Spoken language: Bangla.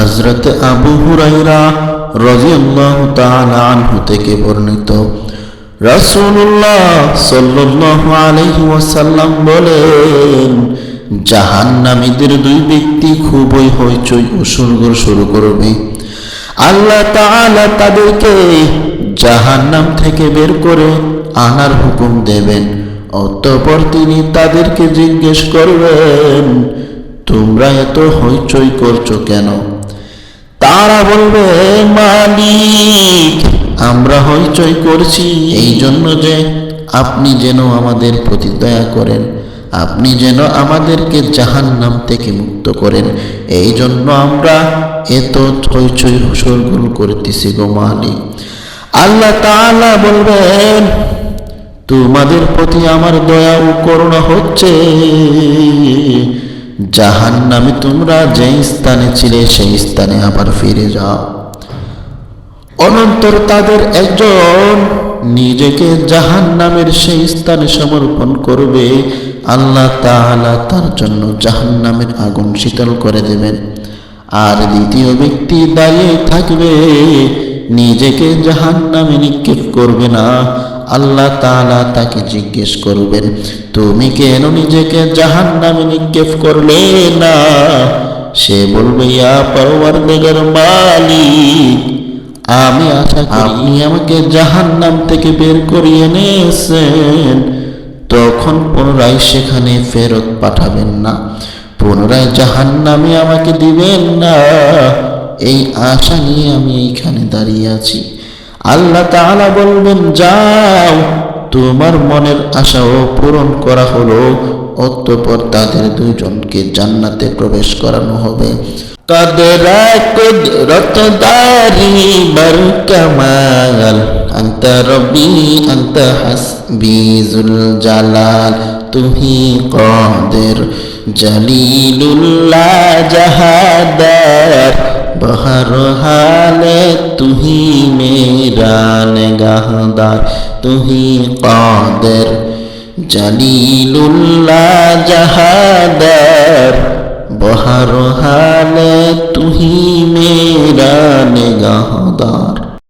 হযরত আবু হুরায়রা রাদিয়াল্লাহু তাআলা আনহু থেকে বর্ণিত, রাসূলুল্লাহ সাল্লাল্লাহু আলাইহি ওয়াসাল্লাম বলেন, জাহান্নামীদের দুই ব্যক্তি খুবই হইচই ও শোরগোল শুরু করবে। আল্লাহ তাআলা তাদেরকে জাহান্নাম থেকে বের করে আনার হুকুম দেবেন। অতঃপর তিনি তাদেরকে জিজ্ঞেস করবেন, তোমরা এত হইচই করছো কেন? তারা বলবে, মালিক, আমরা হইচই করছি এই জন্য যে আপনি যেন আমাদের প্রতি দয়া করেন, আপনি যেন আমাদেরকে জাহান্নাম থেকে মুক্ত করেন, এই জন্য আমরা এত হইচই শোরগোল করতেছি গো মালিক। আল্লাহ তাআলা বলবেন, তোমাদের প্রতি আমার দয়া ও করুণা হচ্ছে, জাহান্নামে তোমরা যেই স্থানে ছিলে সেই স্থানে আবার ফিরে যাও। অনন্তর তাদের একজন নিজেকে জাহান্নামের সেই স্থানে সমর্পণ করবে। আল্লাহ তাআলা তার জন্য জাহান্নামের আগুন শীতল করে দেবেন। আর দ্বিতীয় ব্যক্তি দাঁড়িয়ে থাকবে, নিজেকে জাহান্নামে নিক্ষেপ করবে না। আল্লাহ তাআলা তাকে জিজ্ঞেস করবেন, তুমি কেন নিজেকে জাহান্নামে নিক্ষেপ করলে না? সে বলবে, ইয়া পরওয়ারদিগার মালিক, আমি আশা করি আপনি আমাকে জাহান্নাম থেকে বের করিয়ে এনেছেন, তখন পুনরায় সেখানে ফেরত পাঠাবেন না, পুনরায় জাহান্নামে আমাকে দিবেন না। এই আশা নিয়ে আমি এইখানে দাঁড়িয়ে আছি। আল্লাহ তাআলা বলবেন, যাও, তোমার মনের আশাও পূরণ করা হলো। অতঃপর তাদের দুইজনকে জান্নাতে প্রবেশ করানো হবে। কদরা কুদরত দারি বার কামাল, আনতা রব্বি আনতা হাসবি যুল জালাল, তুহি কাদের জলিলুল্লাহ জাহাদার, বহর হালে তুহি মেরা নিগাহদার, তুহি কাদের জলিলুল্লাহ জাহাদার, বহর হালে তুহি মেরা নিগাহদার।